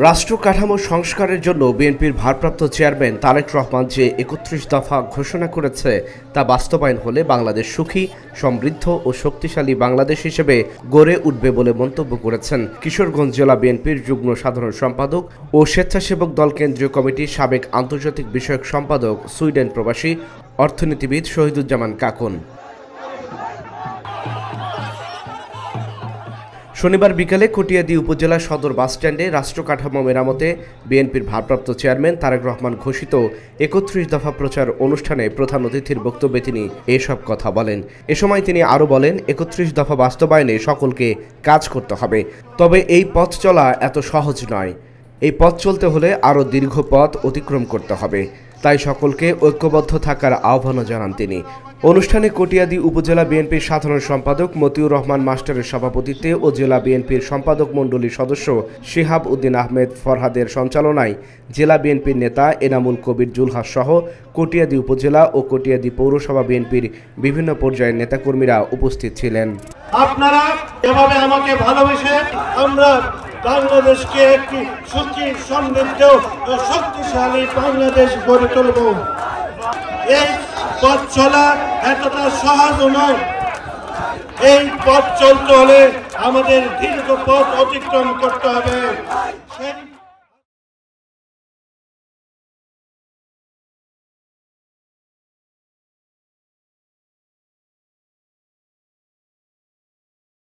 রাষ্ট্র কাঠামো সংস্কারের জন্য বিএনপির ভারপ্রাপ্ত চেয়ারম্যান তারেক রহমান যে ৩১ দফা ঘোষণা করেছে তা বাস্তবায়ন হলে বাংলাদেশ সুখী, সমৃদ্ধ ও শক্তিশালী বাংলাদেশ হিসেবে গড়ে উঠবে বলে মন্তব্য করেছেন কিশোরগঞ্জ জেলা বিএনপির যুগ্ম সাধারণ সম্পাদক ও স্বেচ্ছাসেবক দল কেন্দ্রীয় কমিটির সাবেক আন্তর্জাতিক বিষয়ক সম্পাদক, সুইডেন প্রবাসী অর্থনীতিবিদ শহীদুজ্জামান কাকন। শনিবার বিকালে কটিয়াদী উপজেলা সদর বাসস্ট্যান্ডে রাষ্ট্র কাঠামো মেরামতে বিএনপির ভারপ্রাপ্ত চেয়ারম্যান তারেক রহমান ঘোষিত ৩১ দফা প্রচার অনুষ্ঠানে প্রধান অতিথির বক্তব্যে তিনি এসব কথা বলেন। এ সময় তিনি আরও বলেন, ৩১ দফা বাস্তবায়নে সকলকে কাজ করতে হবে, তবে এই পথ চলা এত সহজ নয়। এই পথ চলতে হলে আরও দীর্ঘ পথ অতিক্রম করতে হবে, তাই সকলকে ঐক্যবদ্ধ থাকার আহ্বানও জানান তিনি। অনুষ্ঠানে কটিয়াদী উপজেলা বিএনপির সাধারণ সম্পাদক মতিউর রহমান মাস্টারের সভাপতিত্বে ও জেলা বিএনপির সম্পাদক মণ্ডলীর সদস্য শিহাব উদ্দিন আহমেদ ফরহাদের সঞ্চালনায় জেলা বিএনপির নেতা এনামুল কবির জুলহাস সহ কটিয়াদী উপজেলা ও কটিয়াদী পৌরসভা বিএনপির বিভিন্ন পর্যায়ের নেতাকর্মীরা উপস্থিত ছিলেন। আপনারা এভাবে আমাকে ভালোবেসে আমরা বাংলাদেশকে একটি সুখী, সমৃদ্ধ ও শক্তিশালী বাংলাদেশ গড়ে তুলব। এই পথ চলা এতটা সহজ নয়। এই পথ চলতে হলে আমাদের দীর্ঘ পথ অতিক্রম করতে হবে।